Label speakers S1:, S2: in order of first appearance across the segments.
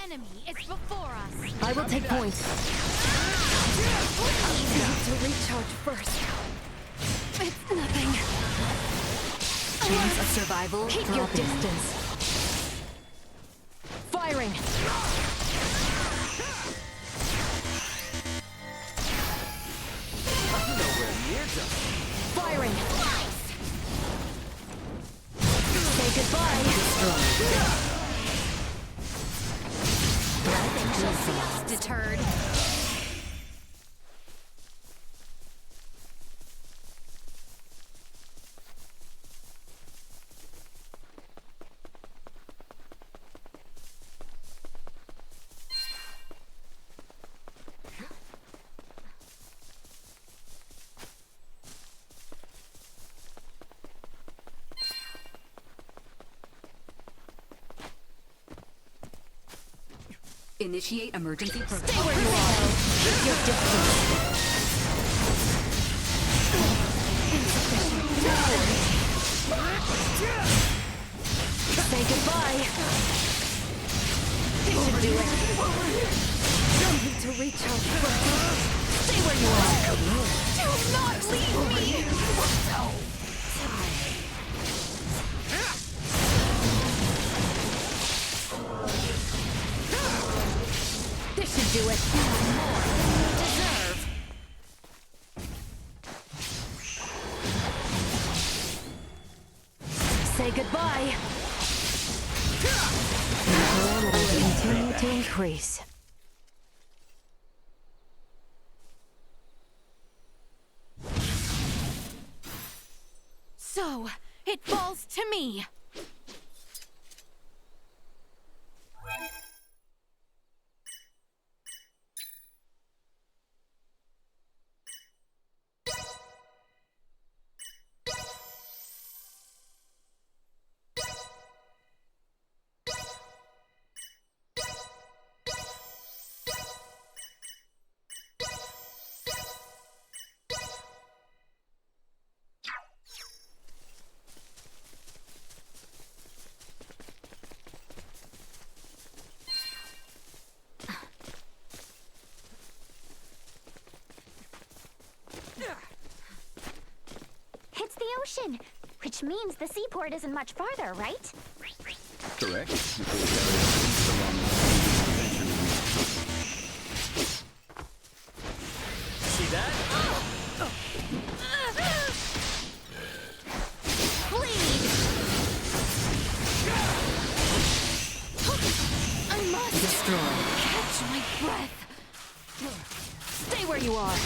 S1: enemy is before us.
S2: I will take point.
S1: Need to recharge first. It's nothing.
S2: Chance of survival.
S1: Keep your distance.
S2: Firing.
S3: Nowhere near done.
S2: Firing. Say goodbye.
S1: Nothing shall see us deterred.
S2: Initiate emergency protocol.
S1: Stay where you are.
S2: Keep your distance. Say goodbye.
S1: This should do it. Need to recharge first. Stay where you are. Do not leave me.
S2: This should do it.
S1: More than you deserve.
S2: Say goodbye. Durelle will continue to increase.
S1: So, it falls to me.
S4: It's the ocean, which means the seaport isn't much farther, right?
S3: Correct. See that?
S1: Bleed! I must
S2: Destroy.
S1: catch my breath.
S2: Stay where you are.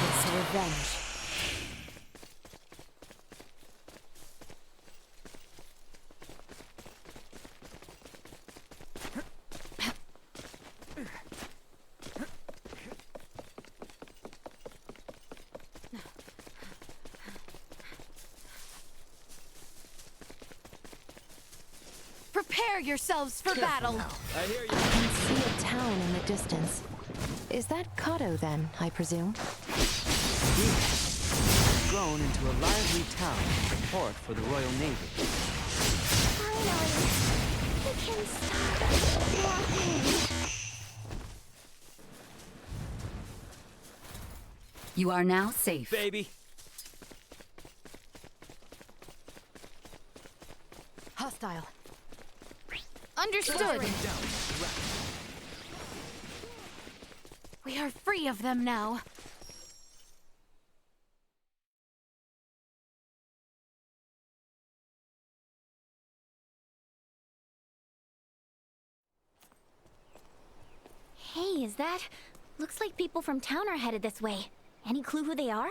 S2: It's revenge.
S1: Prepare yourselves for battle.
S3: I hear you.
S2: I can see a town in the distance. Is that Kato then, I presume?
S5: Grown into a lively town and a port for the Royal Navy.
S4: Finally, we can start walking.
S2: You are now safe.
S3: Baby.
S2: Hostile.
S1: Understood. We are free of them now.
S4: Hey, is that? Looks like people from town are headed this way. Any clue who they are?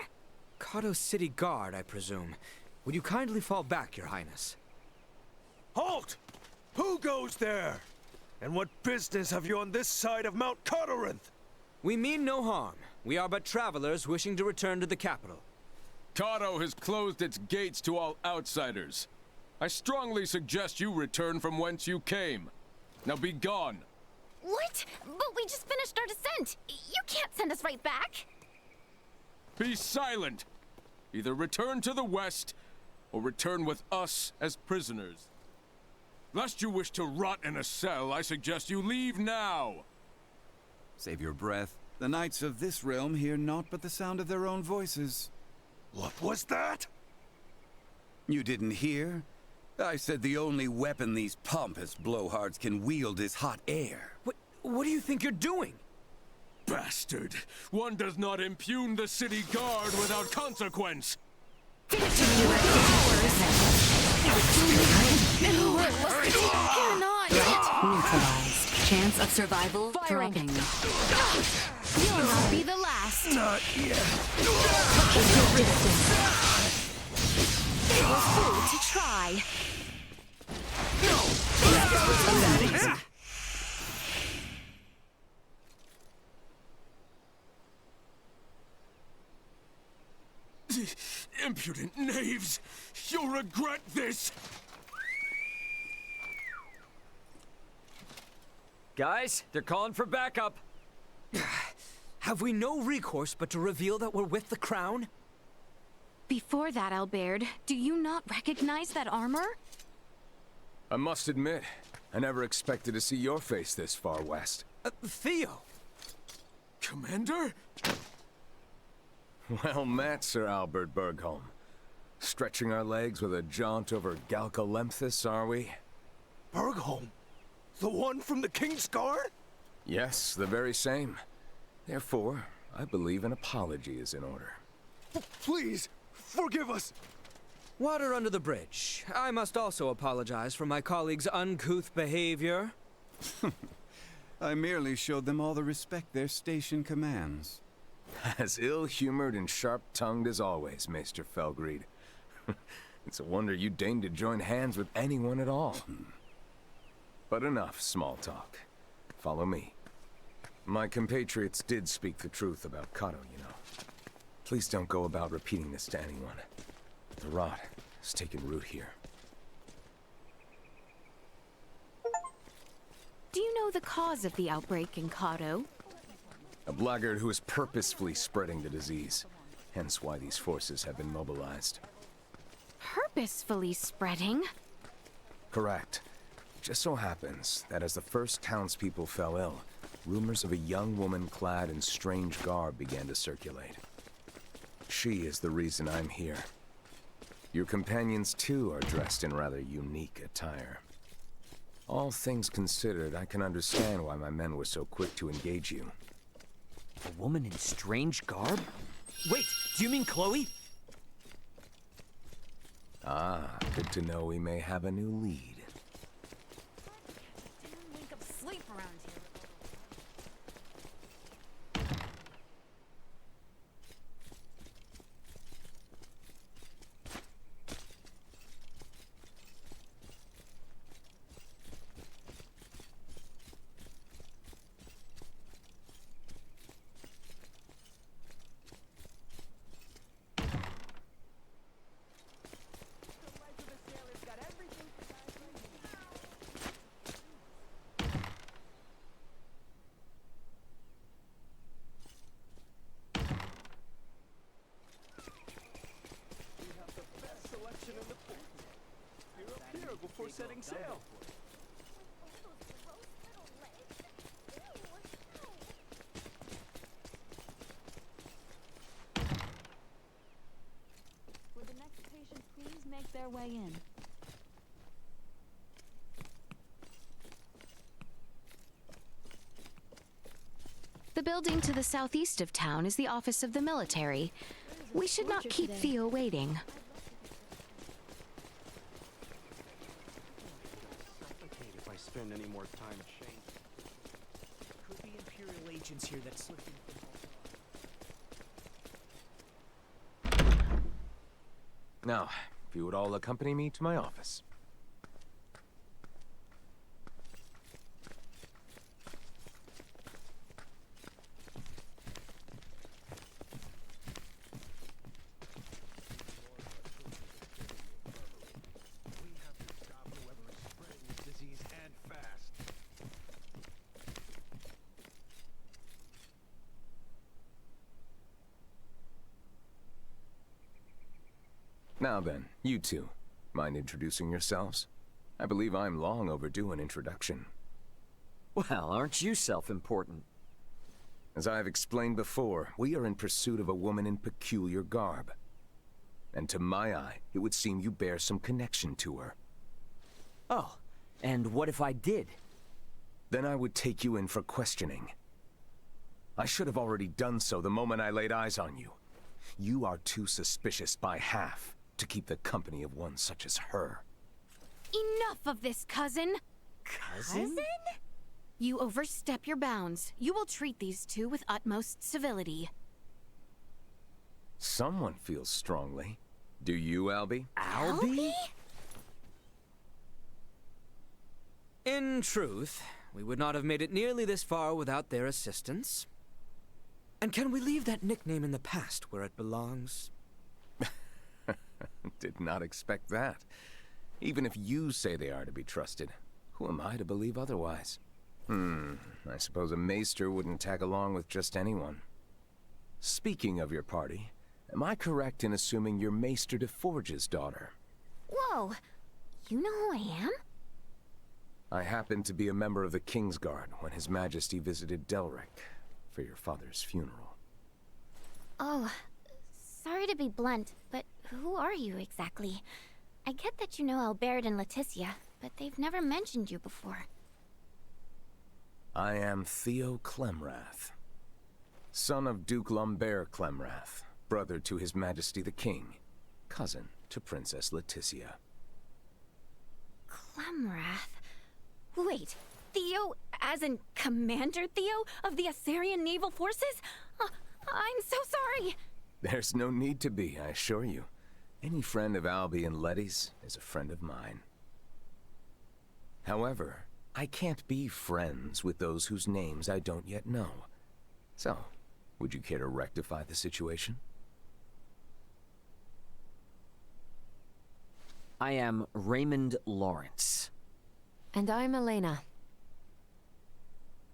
S5: Kato City Guard, I presume. Would you kindly fall back, Your Highness?
S6: Halt! Who goes there? And what business have you on this side of Mount Cotorinth?
S5: We mean no harm. We are but travelers wishing to return to the capital.
S7: Kato has closed its gates to all outsiders. I strongly suggest you return from whence you came. Now be gone.
S4: What? But we just finished our descent. You can't send us right back.
S7: Be silent! Either return to the west, or return with us as prisoners. Lest you wish to rot in a cell, I suggest you leave now!
S8: Save your breath. The knights of this realm hear naught but the sound of their own voices.
S6: What was that?
S8: You didn't hear? I said the only weapon these pompous blowhards can wield is hot air.
S5: What do you think you're doing?
S7: Bastard! One does not impugn the city guard without consequence!
S1: You're not.
S9: Neutralized. Chance of survival dropping.
S4: You'll not be the last.
S6: Not yet.
S4: They were fooled to try.
S7: Impudent knaves! You'll regret this!
S3: Guys, they're calling for backup.
S5: Have we no recourse but to reveal that we're with the crown?
S4: Before that, Albert, do you not recognize that armor?
S7: I must admit, I never expected to see your face this far west.
S5: Theo!
S7: Commander? Well met, Sir Albert Bergholm. Stretching our legs with a jaunt over Galcalemthus, are we?
S6: Bergholm? The one from the King's Guard?
S7: Yes, the very same. Therefore, I believe an apology is in order.
S6: Please, forgive us.
S5: Water under the bridge. I must also apologize for my colleague's uncouth behavior.
S8: I merely showed them all the respect their station commands.
S7: As ill-humored and sharp-tongued as always, Maester Felgreed. It's a wonder you deigned to join hands with anyone at all. But enough small talk. Follow me. My compatriots did speak the truth about Kato, you know. Please don't go about repeating this to anyone. The rot has taken root here.
S4: Do you know the cause of the outbreak in Kato?
S7: A blackguard who is purposefully spreading the disease. Hence why these forces have been mobilized.
S4: Purposefully spreading?
S7: Correct. Just so happens that as the first townspeople fell ill, rumors of a young woman clad in strange garb began to circulate. She is the reason I'm here. Your companions, too, are dressed in rather unique attire. All things considered, I can understand why my men were so quick to engage you.
S3: A woman in strange garb? Wait, do you mean Chloe?
S7: Ah, good to know we may have a new lead.
S3: Before setting sail.
S1: Would the next patient please make their way in?
S2: The building to the southeast of town is the office of the military. We should not keep Theo waiting.
S10: If I spend any more time changing.
S3: Could be Imperial agents here that slipped in.
S7: Now, if you would all accompany me to my office. Now then, you two, mind introducing yourselves? I believe I'm long overdue an introduction.
S3: Well, aren't you self-important?
S7: As I have explained before, we are in pursuit of a woman in peculiar garb. And to my eye, it would seem you bear some connection to her.
S3: Oh, and what if I did?
S7: Then I would take you in for questioning. I should have already done so the moment I laid eyes on you. You are too suspicious by half to keep the company of one such as her.
S2: Enough of this, cousin!
S3: Cousin?
S2: You overstep your bounds. You will treat these two with utmost civility.
S7: Someone feels strongly. Do you, Albie?
S3: Albie?
S5: In truth, we would not have made it nearly this far without their assistance. And can we leave that nickname in the past where it belongs?
S7: Did not expect that. Even if you say they are to be trusted, who am I to believe otherwise? I suppose a maester wouldn't tag along with just anyone. Speaking of your party, am I correct in assuming you're Maester de Forge's daughter?
S4: Whoa, you know who I am?
S7: I happened to be a member of the Kingsguard when His Majesty visited Delric for your father's funeral.
S4: Oh, sorry to be blunt, but who are you exactly? I get that you know Albert and Leticia, but they've never mentioned you before.
S7: I am Theo Clemrath, son of Duke Lambert Clemrath, brother to His Majesty the King, cousin to Princess Leticia.
S4: Clemrath? Wait, Theo, as in Commander Theo of the Assyrian Naval Forces? I'm so sorry!
S7: There's no need to be, I assure you. Any friend of Albie and Letty's is a friend of mine. However, I can't be friends with those whose names I don't yet know. So, would you care to rectify the situation?
S3: I am Raymond Lawrence.
S1: And I'm Elena.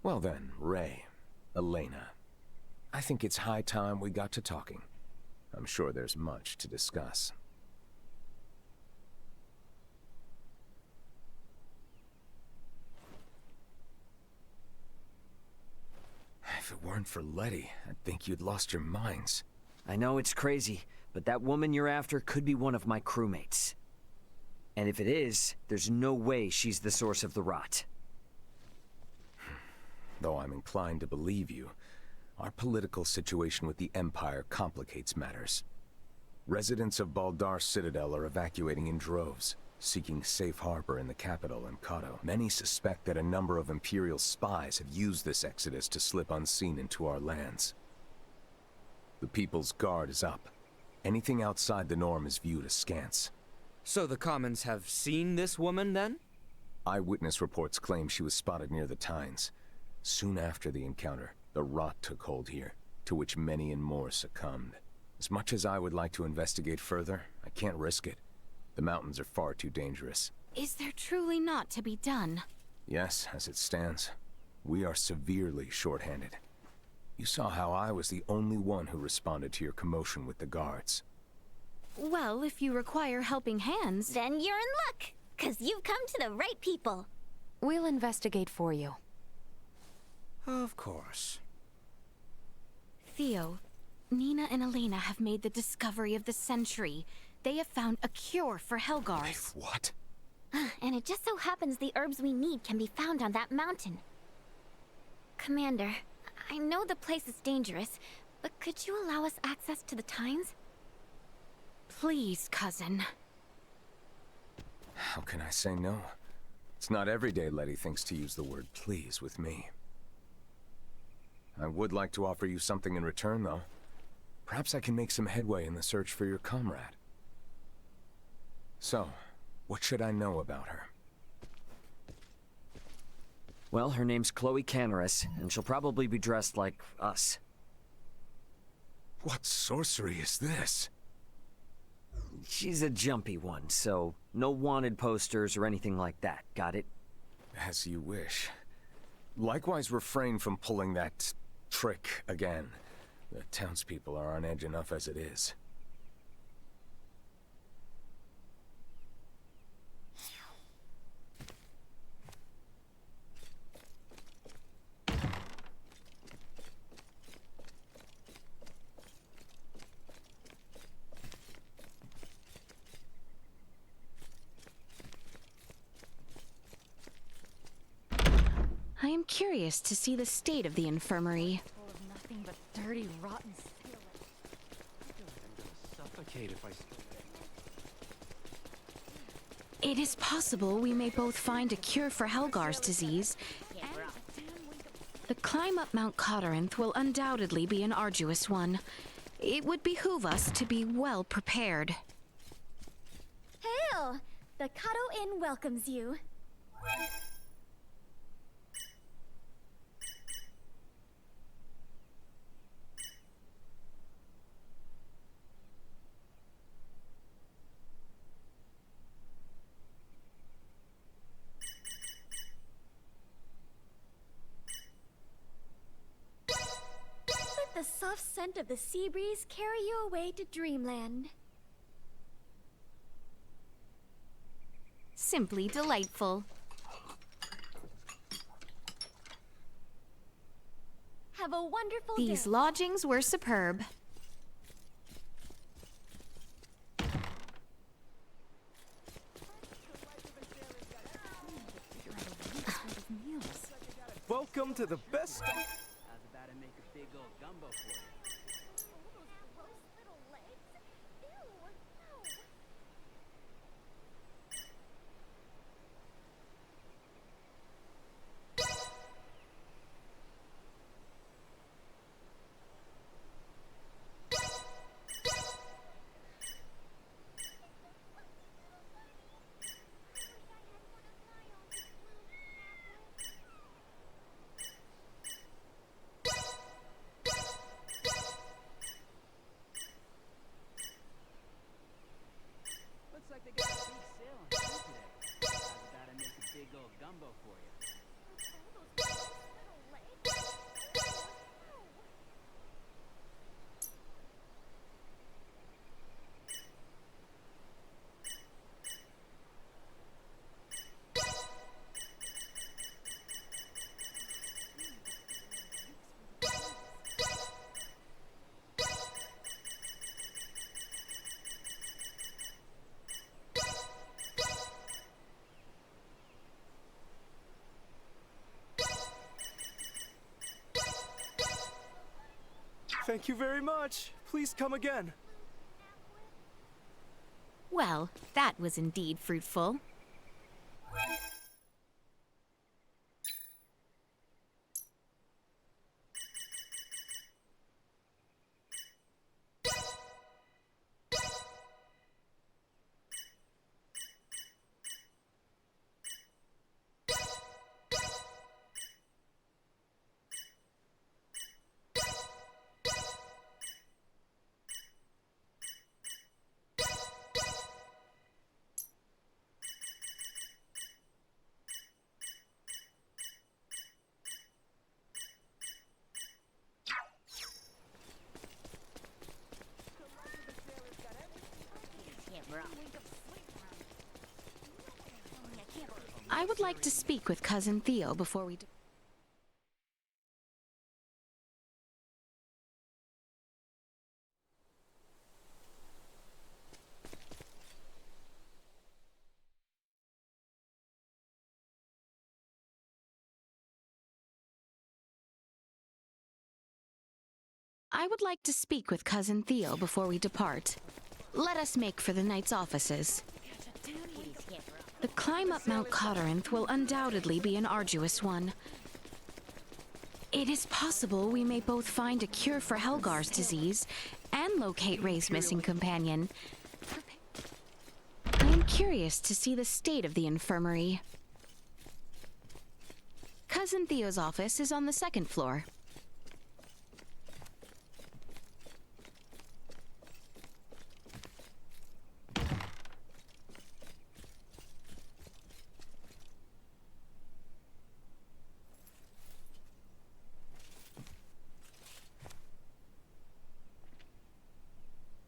S7: Well then, Ray, Elena. I think it's high time we got to talking. I'm sure there's much to discuss. If it weren't for Letty, I'd think you'd lost your minds.
S3: I know it's crazy, but that woman you're after could be one of my crewmates. And if it is, there's no way she's the source of the rot.
S7: Though I'm inclined to believe you, our political situation with the Empire complicates matters. Residents of Baldar's Citadel are evacuating in droves, seeking safe harbor in the capital, Kato. Many suspect that a number of Imperial spies have used this exodus to slip unseen into our lands. The People's Guard is up. Anything outside the norm is viewed askance.
S5: So the Commons have seen this woman, then?
S7: Eyewitness reports claim she was spotted near the Tynes. Soon after the encounter, the rot took hold here, to which many and more succumbed. As much as I would like to investigate further, I can't risk it. The mountains are far too dangerous.
S2: Is there truly not to be done?
S7: Yes, as it stands. We are severely short-handed. You saw how I was the only one who responded to your commotion with the guards.
S2: Well, if you require helping hands...
S4: Then you're in luck, 'cause you've come to the right people.
S1: We'll investigate for you.
S5: Of course.
S2: Theo, Nina and Elena have made the discovery of the century. They have found a cure for Helgars.
S7: What?
S4: And it just so happens the herbs we need can be found on that mountain. Commander, I know the place is dangerous, but could you allow us access to the Tynes?
S2: Please, cousin.
S7: How can I say no? It's not every day Letty thinks to use the word please with me. I would like to offer you something in return, though. Perhaps I can make some headway in the search for your comrade. So, what should I know about her?
S3: Well, her name's Chloe Canaris, and she'll probably be dressed like us.
S7: What sorcery is this?
S3: She's a jumpy one, so no wanted posters or anything like that, got it?
S7: As you wish. Likewise, refrain from pulling that trick again. The townspeople are on edge enough as it is.
S2: curious to see the state of the infirmary.
S1: Full of nothing but dirty, rotten steel.
S10: Suffocate if I spend
S2: It is possible we may both find a cure for Helgar's disease, and the climb up Mount Cotteranth will undoubtedly be an arduous one. It would behoove us to be well prepared.
S4: Hail! The Kato Inn welcomes you. Let the soft scent of the sea breeze carry you away to dreamland.
S2: Simply delightful.
S4: Have a wonderful
S2: These
S4: day.
S2: lodgings were superb.
S6: Welcome to the best.
S11: I was about to make a big old gumbo for you.
S4: Gross little legs. Ew, no.
S11: Looks like they got a big sale on food today. I was about to make a big old gumbo for you.
S6: Thank you very much. Please come again.
S2: Well, that was indeed fruitful. I would like to speak with Cousin Theo before we... I would like to speak with Cousin Theo before we depart. Let us make for the knight's offices. The climb up Mount Cotteranth will undoubtedly be an arduous one. It is possible we may both find a cure for Helgar's disease and locate Ray's missing companion. I am curious to see the state of the infirmary. Cousin Theo's office is on the second floor.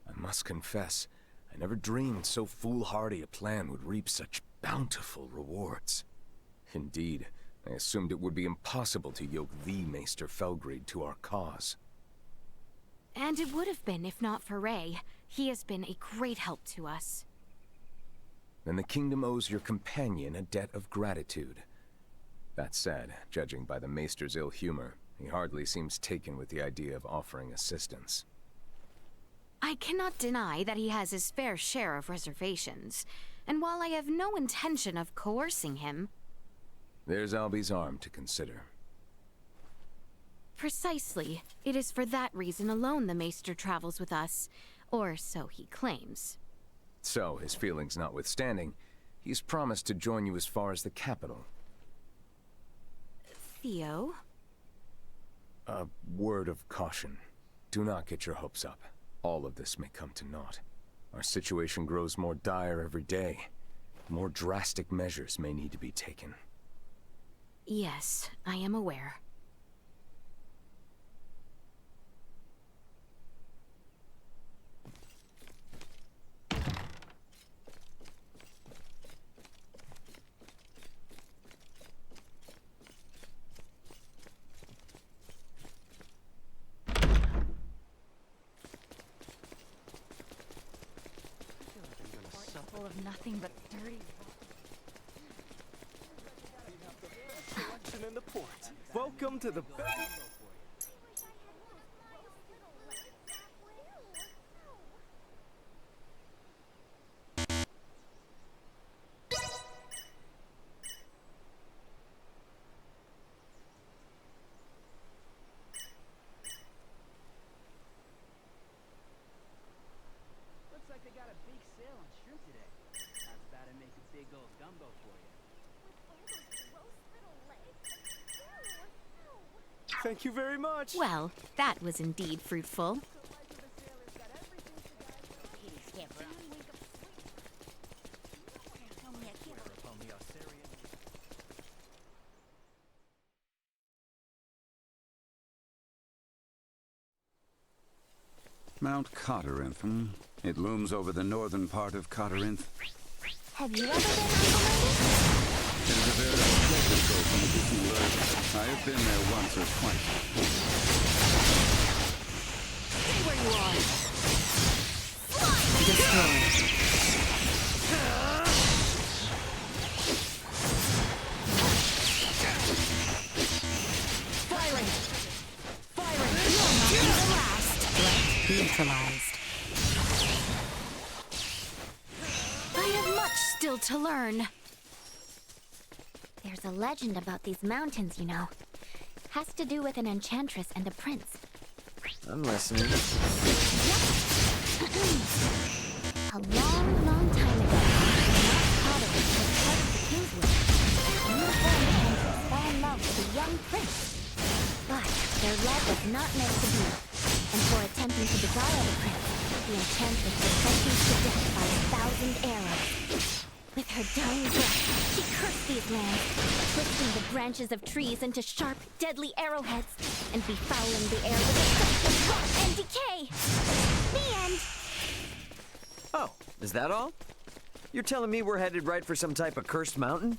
S7: I must confess, I never dreamed so foolhardy a plan would reap such bountiful rewards. Indeed, I assumed it would be impossible to yoke the Maester Felgreid to our cause.
S2: And it would have been if not for Ray. He has been a great help to us.
S7: Then the kingdom owes your companion a debt of gratitude. That said, judging by the Maester's ill humor, he hardly seems taken with the idea of offering assistance.
S2: I cannot deny that he has his fair share of reservations, and while I have no intention of coercing him...
S7: There's Albie's arm to consider.
S2: Precisely. It is for that reason alone the Maester travels with us, or so he claims.
S7: So, his feelings notwithstanding, he's promised to join you as far as the capital.
S2: Theo?
S7: A word of caution. Do not get your hopes up. All of this may come to naught. Our situation grows more dire every day. More drastic measures may need to be taken.
S2: Yes, I am aware.
S1: Full of nothing but dirty.
S10: Selection in the port. Welcome to the
S11: Looks like they got a big sale on shrimp today. I was about to make a big old gumbo for you.
S10: Thank you very much.
S2: Well, that was indeed fruitful.
S8: Mount Coterinth, hmm? It looms over the northern part of Coterinth.
S4: Have you ever been on the lake?
S8: It is a very pleasant go from the distant earth. I have been there once or twice.
S2: Stay where you are! Firing! Firing! You'll not be the last! Threat neutralized. I have much still to learn.
S4: There's a legend about these mountains, you know. Has to do with an enchantress and a prince.
S3: I'm listening.
S4: A long, long time ago, Mount Cotterick was part of the Kingswood. A beautiful enchantress fell in love with a young prince. But their love was not meant to be. And for attempting to beguile the prince, the enchantress was sentenced to death by 1,000 arrows. With her dying breath, she cursed these lands, twisting the branches of trees into sharp, deadly arrowheads, and befouling the air with a scent of rot and decay. The end.
S3: Oh, is that all? You're telling me we're headed right for some type of cursed mountain?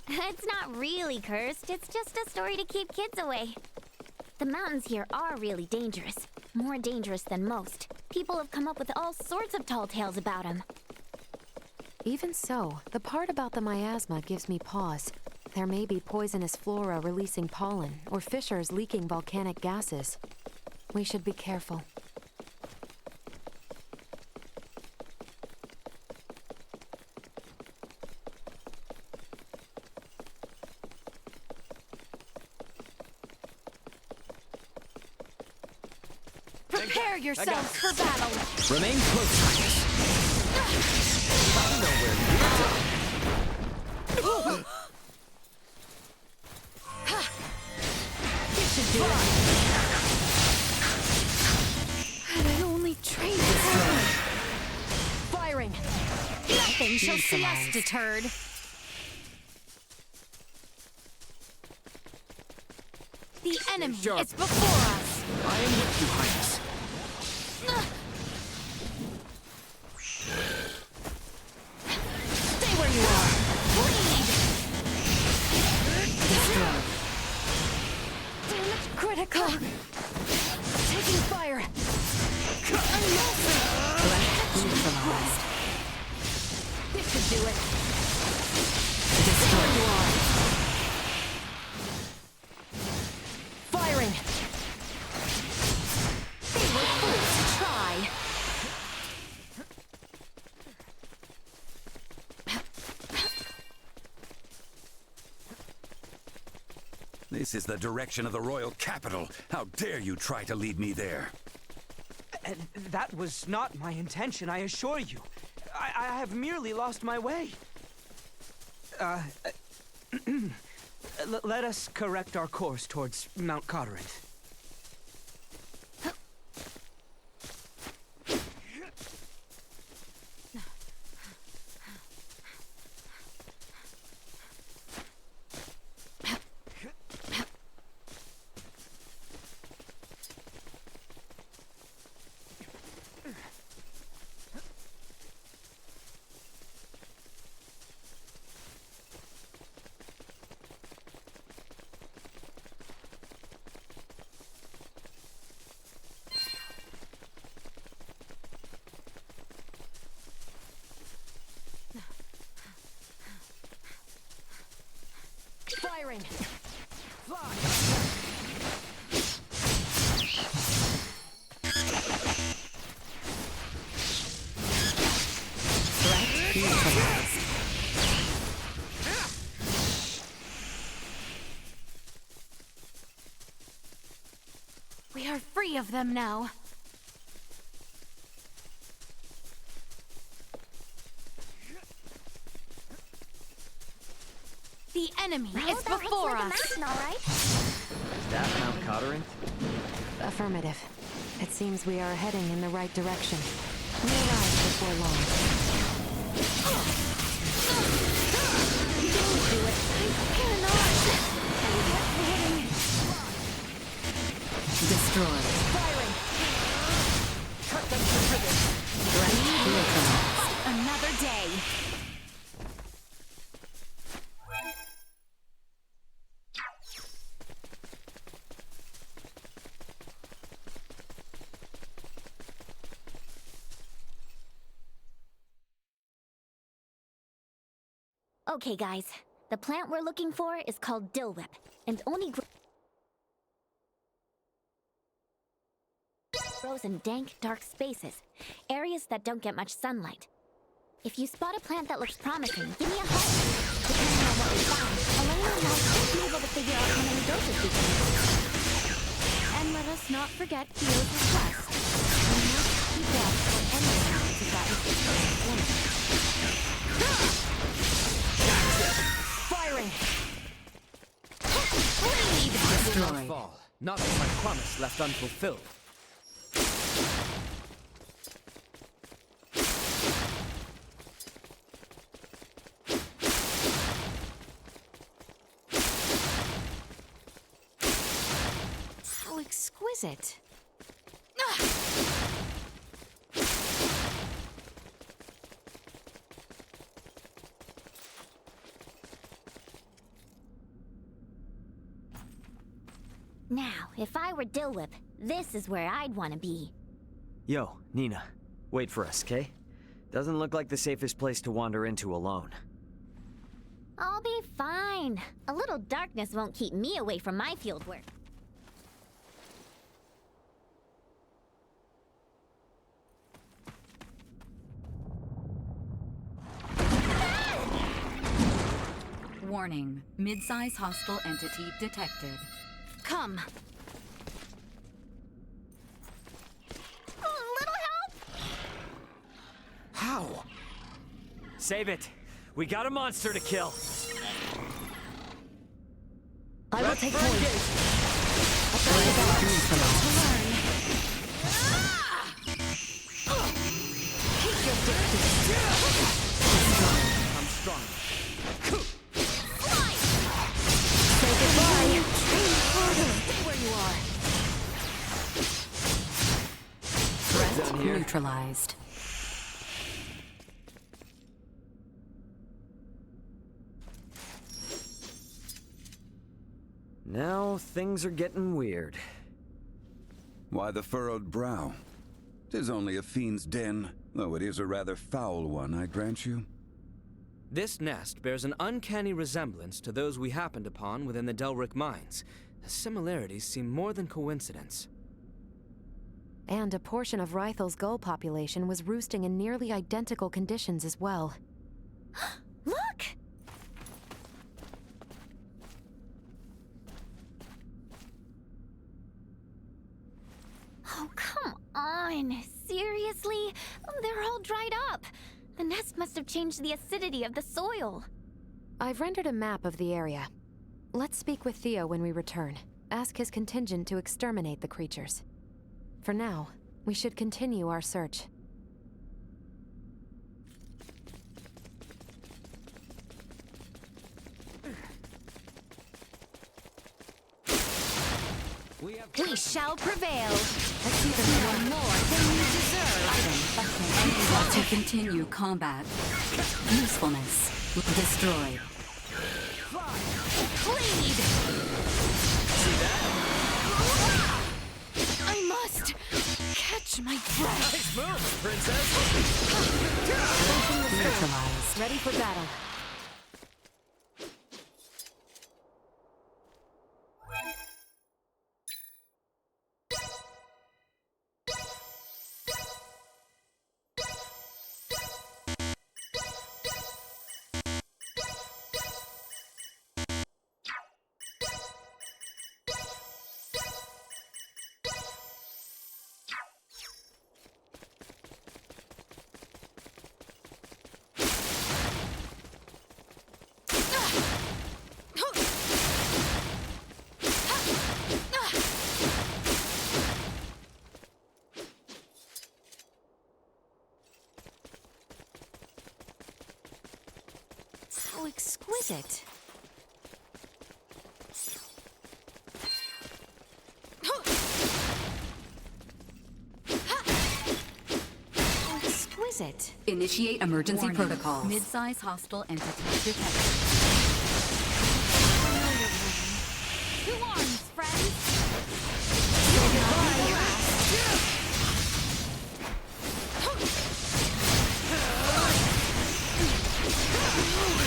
S4: It's not really cursed, it's just a story to keep kids away. The mountains here are really dangerous. More dangerous than most. People have come up with all sorts of tall tales about them.
S12: Even so, the part about the miasma gives me pause. There may be poisonous flora releasing pollen, or fissures leaking volcanic gases. We should be careful.
S2: Prepare yourselves for battle!
S3: Remain close, Highness. I don't know where
S2: This should do it. Had I only trained this time. Firing! Nothing shall see us deterred. The enemy is before us.
S3: I am with you, Highness.
S2: Stay where you are. Bleed! Destroy. Damage critical. Taking fire. Neutralized. This should do it. Destroy you are.
S8: This is the direction of the royal capital. How dare you try to lead me there?
S10: And that was not my intention, I assure you. I have merely lost my way. Let us correct our course towards Mount Cotterint.
S1: Firing!
S2: We are free of them now. The enemy is before us.
S4: Mountain, all right?
S3: Is that Mount Cotterint?
S12: Affirmative. It seems we are heading in the right direction. We'll arrive before long.
S2: Don't do it. I cannot.
S9: Destroy.
S1: Firing!
S10: Cut them to ribbons!
S9: Threat neutralized.
S2: Another day.
S4: Okay, guys. The plant we're looking for is called Durelle, and only grows in dank, dark spaces, areas that don't get much sunlight. If you spot a plant that looks promising, give me a holler. Depending on what we find, Elena might be able to figure out how many doses we can use.
S2: And let us not forget Theo's request. We must keep watch for any signs of that mysterious woman.
S1: Firing!
S5: I will not fall. Not with my promise left unfulfilled.
S2: How exquisite.
S4: Now, if I were Durelle, this is where I'd want to be.
S3: Yo, Nina. Wait for us, okay? Doesn't look like the safest place to wander into alone.
S4: I'll be fine. A little darkness won't keep me away from my field work.
S9: Warning. Mid-size hostile entity detected.
S2: Come.
S4: A little help?
S3: How? Save it. We got a monster to kill.
S1: I will take point.
S5: I'm strong.
S1: Say goodbye. Stay where you are.
S9: Threat
S3: Down here.
S9: neutralized.
S3: Now things are getting weird.
S8: Why the furrowed brow? 'Tis only a fiend's den, though it is a rather foul one, I grant you.
S5: This nest bears an uncanny resemblance to those we happened upon within the Delric mines. The similarities seem more than coincidence.
S12: And a portion of Rythel's gull population was roosting in nearly identical conditions as well.
S4: Look! on! Seriously? They're all dried up! The nest must have changed the acidity of the soil.
S12: I've rendered a map of the area. Let's speak with Theo when we return. Ask his contingent to exterminate the creatures. For now, we should continue our search.
S2: We shall prevail.
S12: Let's even more.
S2: More than you deserve.
S9: Unable to continue combat. Usefulness destroyed.
S2: Bleed! I must catch my breath.
S3: Nice move, princess!
S9: Neutralized.
S12: Ready for battle.
S2: How exquisite. How exquisite.
S9: Initiate emergency
S2: Warning.
S9: protocol. Mid-size hostile entity detected.
S2: To arms, friends!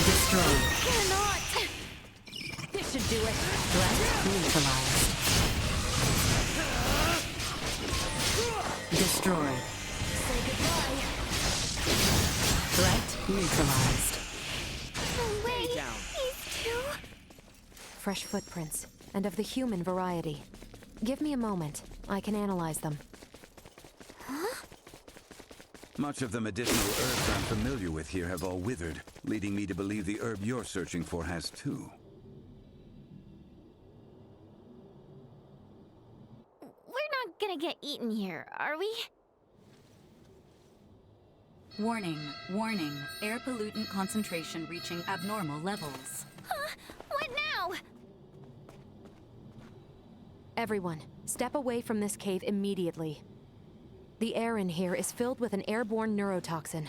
S9: Destroyed.
S2: Cannot! This should do it.
S9: Threat neutralized. Destroyed.
S2: Say goodbye.
S9: Threat neutralized.
S4: No way!
S3: down.
S4: These two...
S12: Fresh footprints, and of the human variety. Give me a moment. I can analyze them.
S8: Much of the medicinal herbs I'm familiar with here have all withered, leading me to believe the herb you're searching for has too.
S4: We're not gonna get eaten here, are we?
S9: Warning. Warning. Air pollutant concentration reaching abnormal levels.
S4: Huh? What now?
S12: Everyone, step away from this cave immediately. The air in here is filled with an airborne neurotoxin.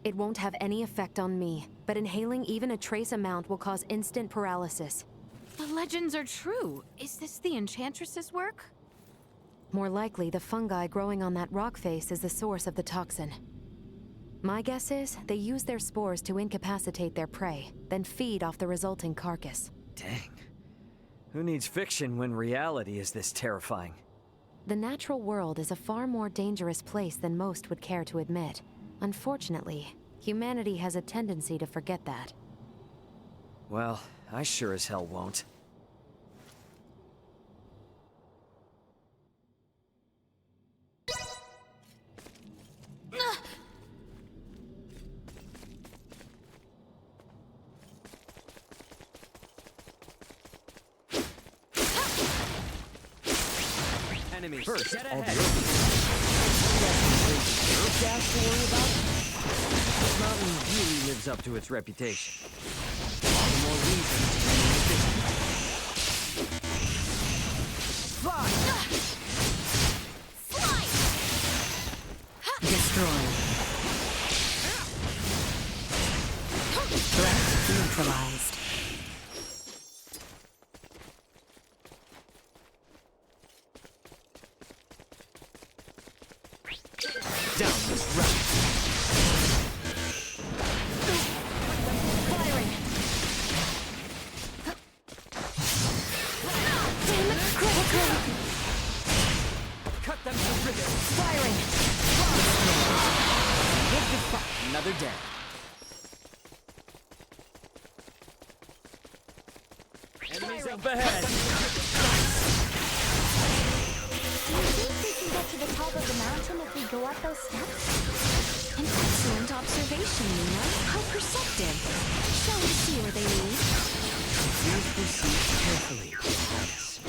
S12: It won't have any effect on me, but inhaling even a trace amount will cause instant paralysis.
S2: The legends are true. Is this the Enchantress's work?
S12: More likely, the fungi growing on that rock face is the source of the toxin. My guess is they use their spores to incapacitate their prey, then feed off the resulting carcass.
S3: Dang. Who needs fiction when reality is this terrifying?
S12: The natural world is a far more dangerous place than most would care to admit. Unfortunately, humanity has a tendency to forget that.
S3: Well, I sure as hell won't.
S5: Enemies.
S3: First,
S5: Get
S3: all the
S5: ahead.
S3: herb gas to worry about? This mountain really lives up to its reputation. All the more reason to remain efficient. Fly!
S9: Destroyed. Threat neutralized.
S3: Down this route.
S2: Firing!
S4: Damn it, critical!
S5: Cut them to ribbons.
S2: Firing!
S3: Another down. Enemies up ahead.
S4: Do you think we can get to the tall top of the mountain if we go up those steps?
S2: An excellent observation, Luna. How perceptive. Shall we see where they lead?
S10: Please proceed carefully, Alice.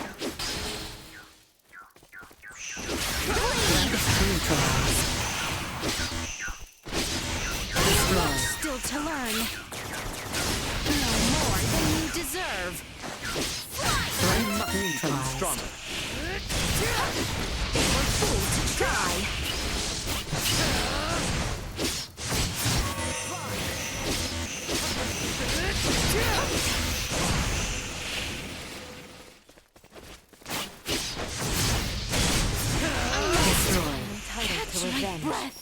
S2: Much still to learn. No more than you deserve.
S10: I must become stronger.
S2: They were fools to try.
S12: Catch my breath.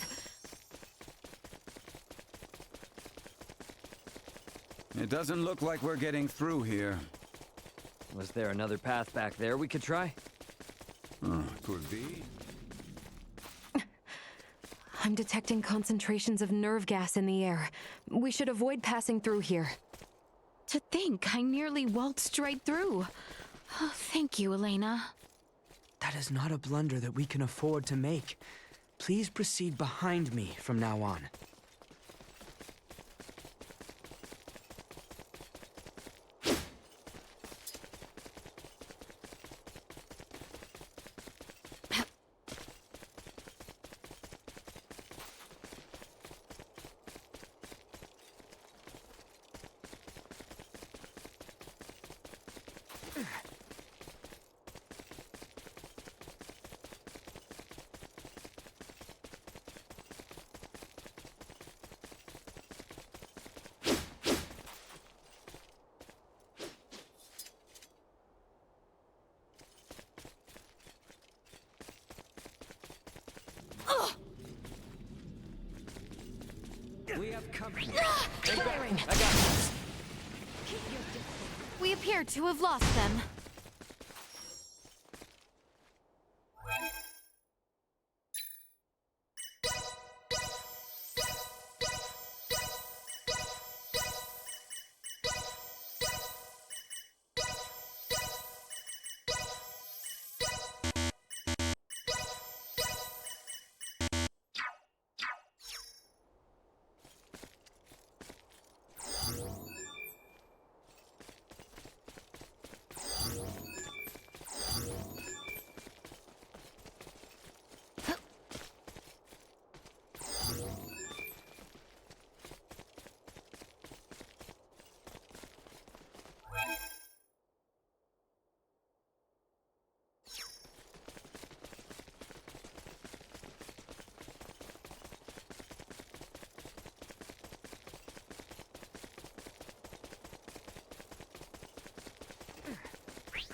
S8: It doesn't look like we're getting through here.
S3: Was there another path back there we could try?
S8: Could be.
S12: I'm detecting concentrations of nerve gas in the air. We should avoid passing through here.
S2: To think I nearly waltzed right through. Oh, thank you, Elena.
S10: That is not a blunder that we can afford to make. Please proceed behind me from now on.
S3: We have company.
S12: Firing.
S3: I got this.
S12: We appear to have lost them.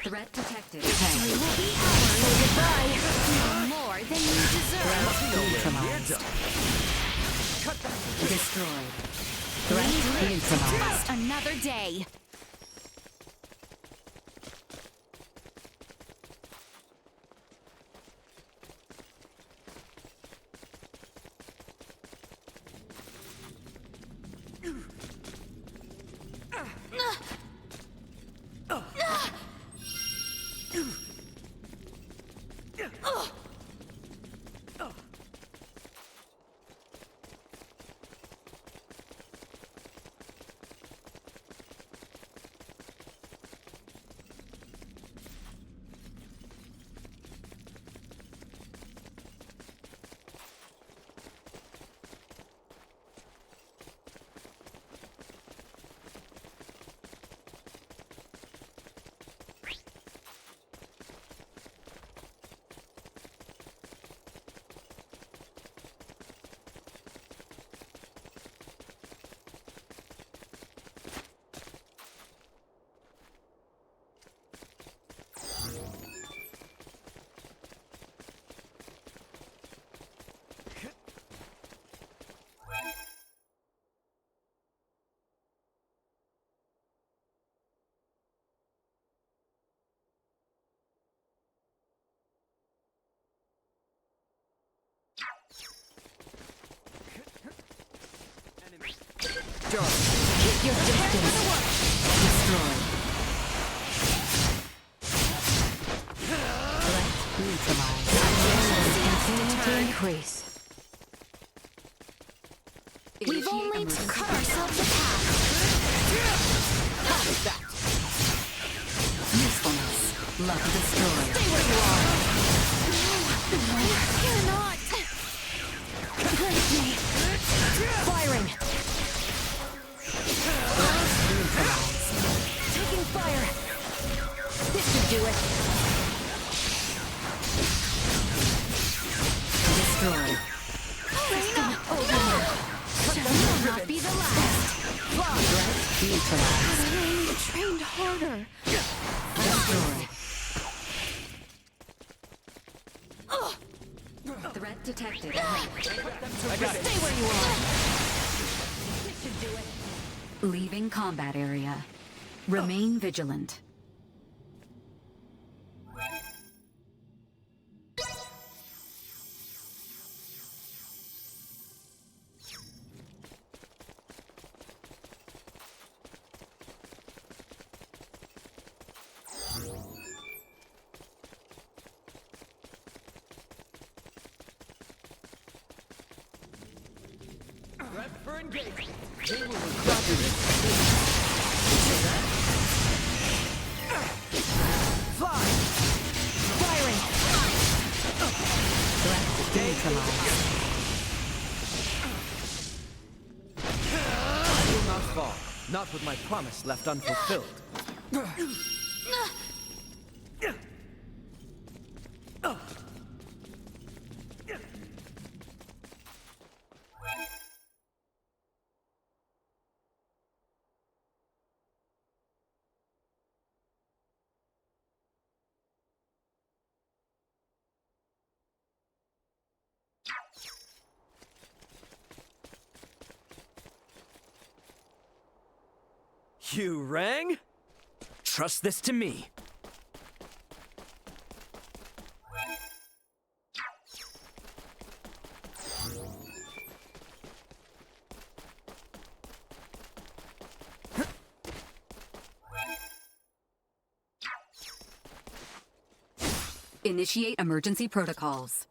S9: Threat detected.
S2: Victory will be ours. So goodbye. No more than you deserve.
S3: Neutralized.
S9: Destroyed.
S2: We live to fight another day.
S12: Keep your distance.
S9: Destroyed. Threat neutralized.
S2: Continuing
S12: to increase.
S2: We've only to cut ourselves a path.
S5: How is that?
S9: Usefulness. Love destroyed.
S2: Stay where you are. You cannot. Break me. Firing. Taking fire. This should do it.
S9: Destroyed.
S2: Will not be the last.
S9: Threat neutralized.
S2: I only trained harder.
S9: Destroyed. Threat detected.
S2: Stay where you are. This should do it.
S9: Leaving combat area. Remain vigilant.
S3: Prep for engagement. They will require this.
S10: Fly!
S2: Firing.
S9: Threat neutralized.
S5: I will not fall. Not with my promise left unfulfilled.
S10: You rang?
S5: Trust this to me.
S9: Initiate emergency protocols.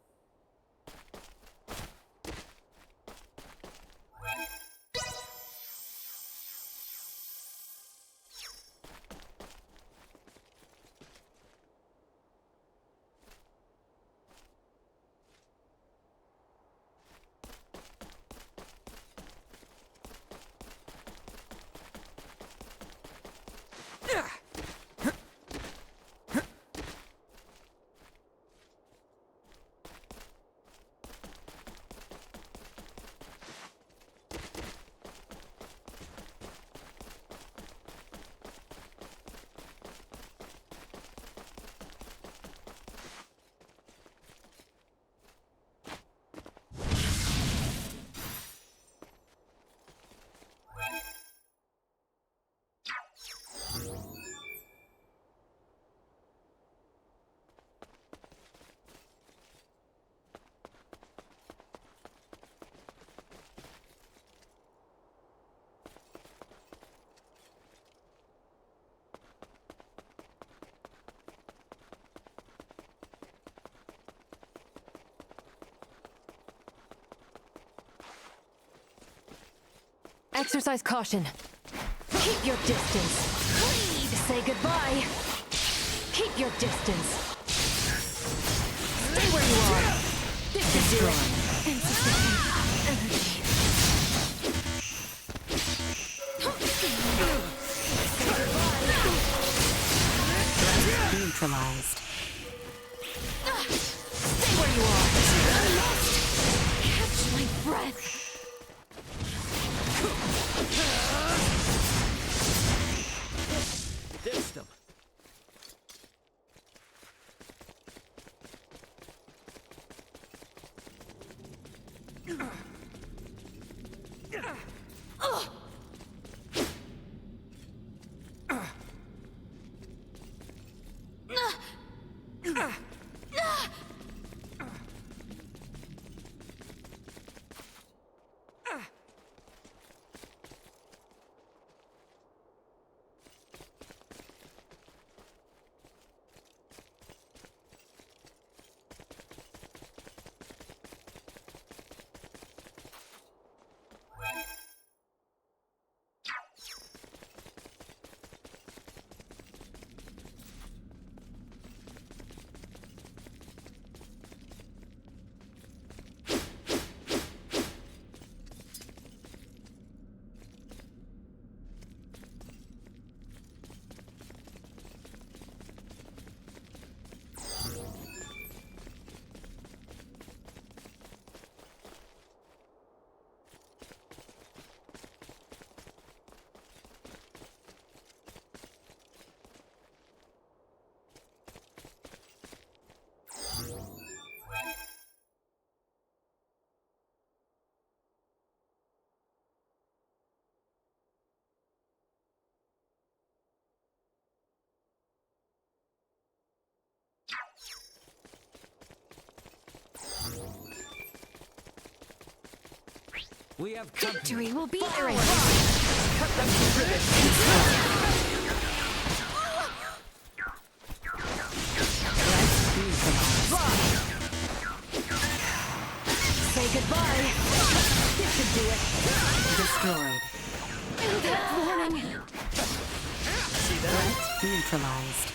S12: Exercise caution. Keep your distance. Bleed. Say goodbye. Keep your distance. Stay where you are. This is destroyed. Insufficient energy.
S9: Neutralized.
S2: Stay where you are. I must catch my breath.
S5: System. We have company.
S2: Victory will be
S10: Fire
S2: ours.
S10: away. Cut them to ribbons.
S2: Say goodbye. This should do it. Destroyed. Impact warning.
S10: See that?
S2: Threat neutralized.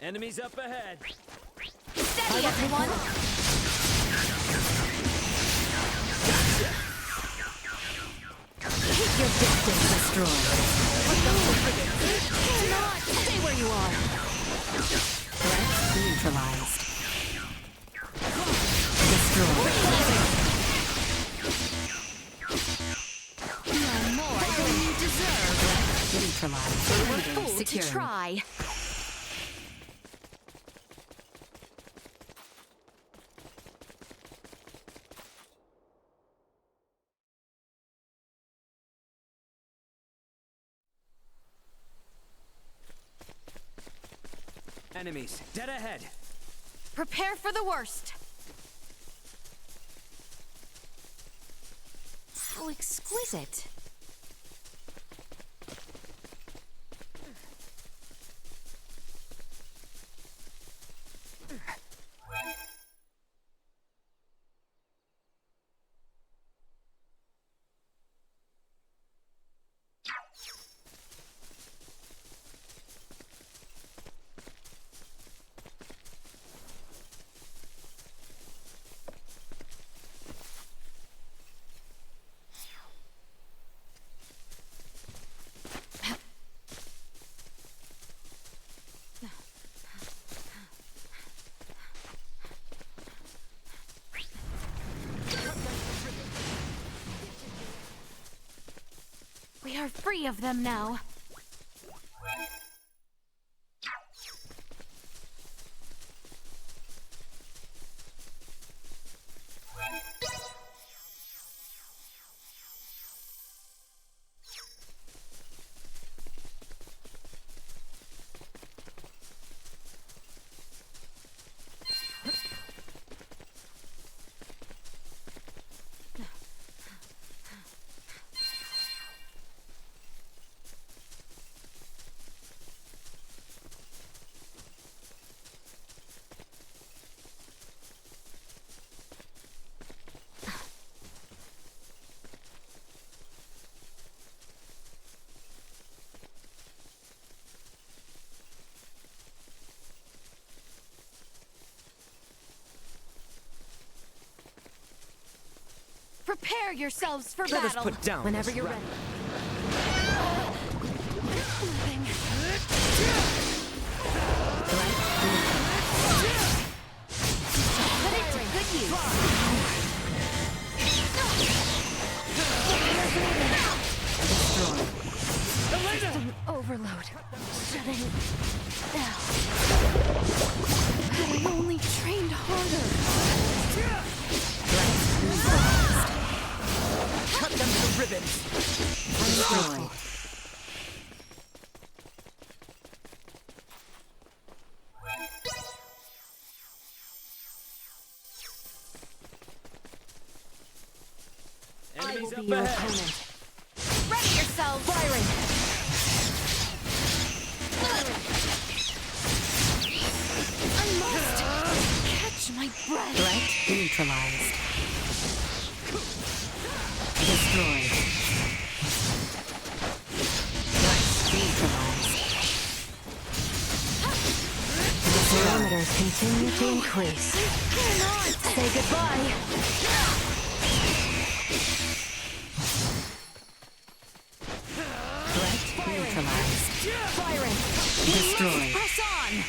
S10: Enemies up ahead.
S2: Steady, everyone. Keep your distance destroyed. Cannot stay where you are. Threat neutralized. Destroyed. No more than you deserve. Neutralized. They were fools to try.
S5: Enemies, dead ahead.
S2: Prepare for the worst. How exquisite. We are free of them now. Prepare yourselves for
S5: Let us
S2: battle.
S5: put down
S2: Whenever
S5: this
S2: you're
S5: rabble.
S2: Put it to good use. System overload. Shutting down. Had I only trained harder.
S5: Cut ribbons!
S9: Destroyed.
S5: Enemies up
S12: Your
S5: ahead!
S12: opponent.
S1: Ready yourselves! Firing! I must catch my breath.
S9: Threat neutralized. Destroyed. Threat neutralized.
S12: The parameters continue to increase. Say goodbye.
S9: Threat neutralized.
S1: Firing!
S9: Destroyed.
S1: Press on!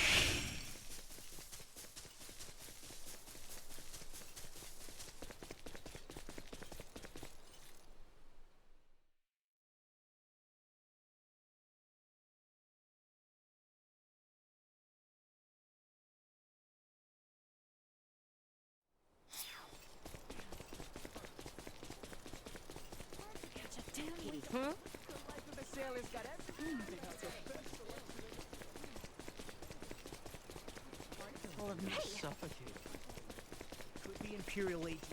S10: Suffocate. Could be Imperial agent.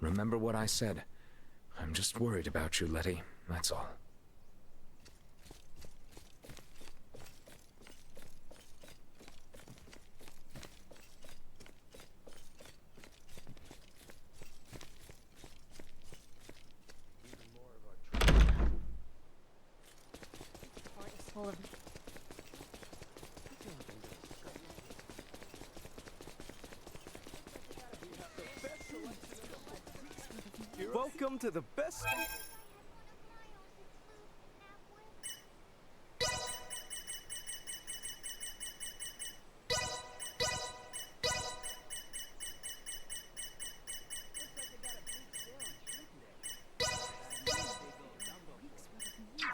S7: Remember what I said. I'm just worried about you, Letty. That's all.
S6: Welcome to the best.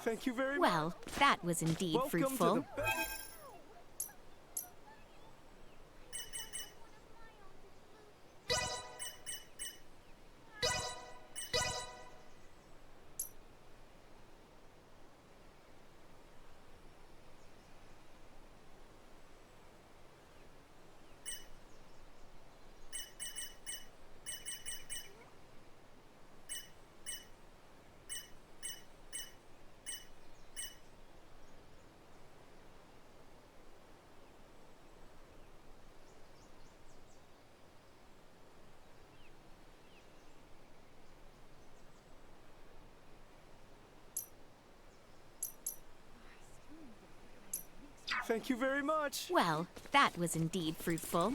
S6: Thank you very much.
S2: Well, that was indeed
S6: Welcome
S2: fruitful.
S6: to the best. Thank you very much.
S2: Well, that was indeed fruitful.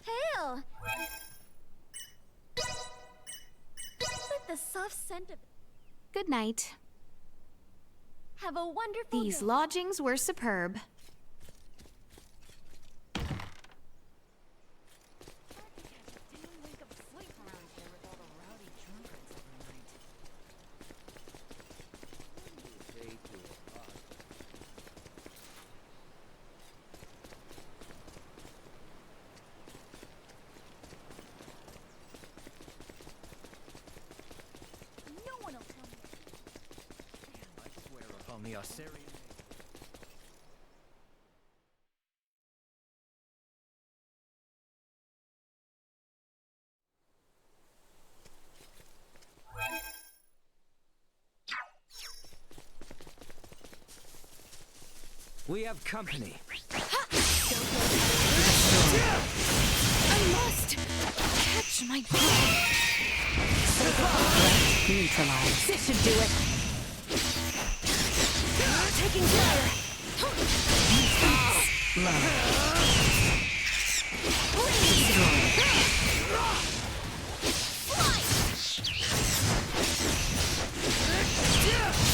S4: Hail! With the soft scent of...
S2: Good night.
S4: Have a wonderful
S2: These
S4: day.
S2: lodgings were superb.
S4: No one will tell me.
S5: I swear upon the Osirian. We have company.
S1: I must catch my breath.
S9: Neutralized.
S1: This should do it. Taking fire.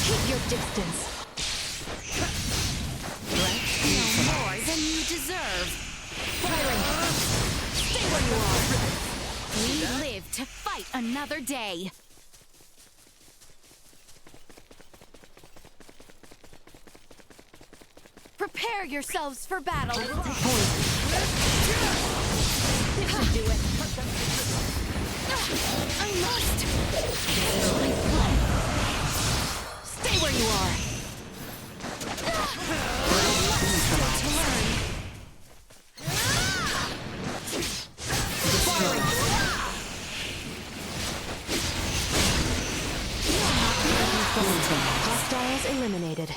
S1: Keep your
S12: distance.
S2: No more than you deserve.
S12: Firing!
S2: Stay where you are. We live to fight another day. Prepare yourselves for battle.
S12: This should do it.
S2: I must. Stay where you are. To learn.
S12: Hostiles eliminated.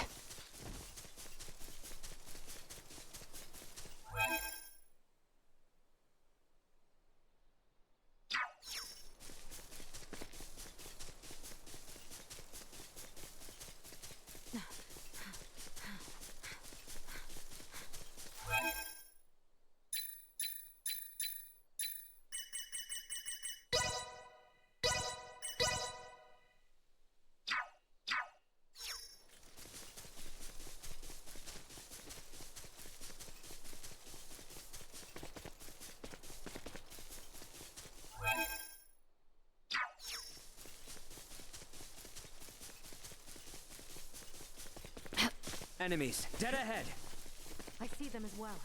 S5: Enemies, dead ahead.
S12: I see them as well.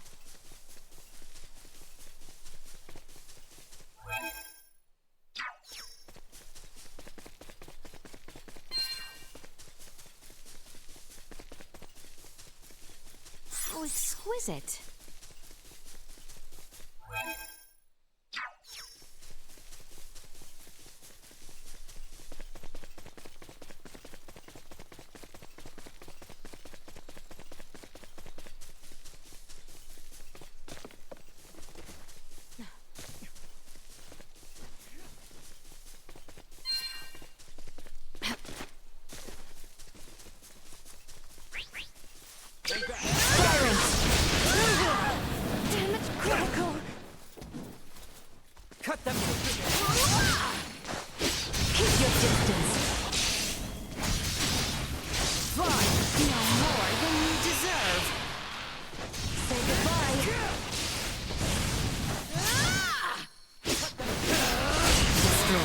S2: How exquisite.
S1: Damage critical.
S5: Cut them to
S12: Keep your distance.
S2: Fine. No more than you deserve.
S12: Say goodbye.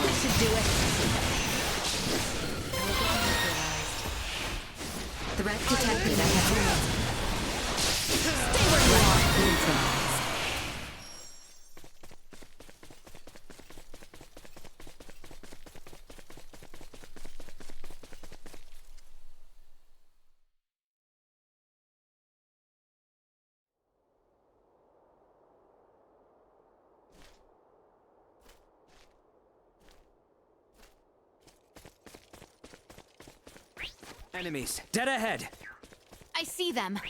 S12: This should do it. Threat detected ahead.
S2: Stay where you are.
S12: Neutralized.
S5: enemies, dead ahead.
S2: I see them.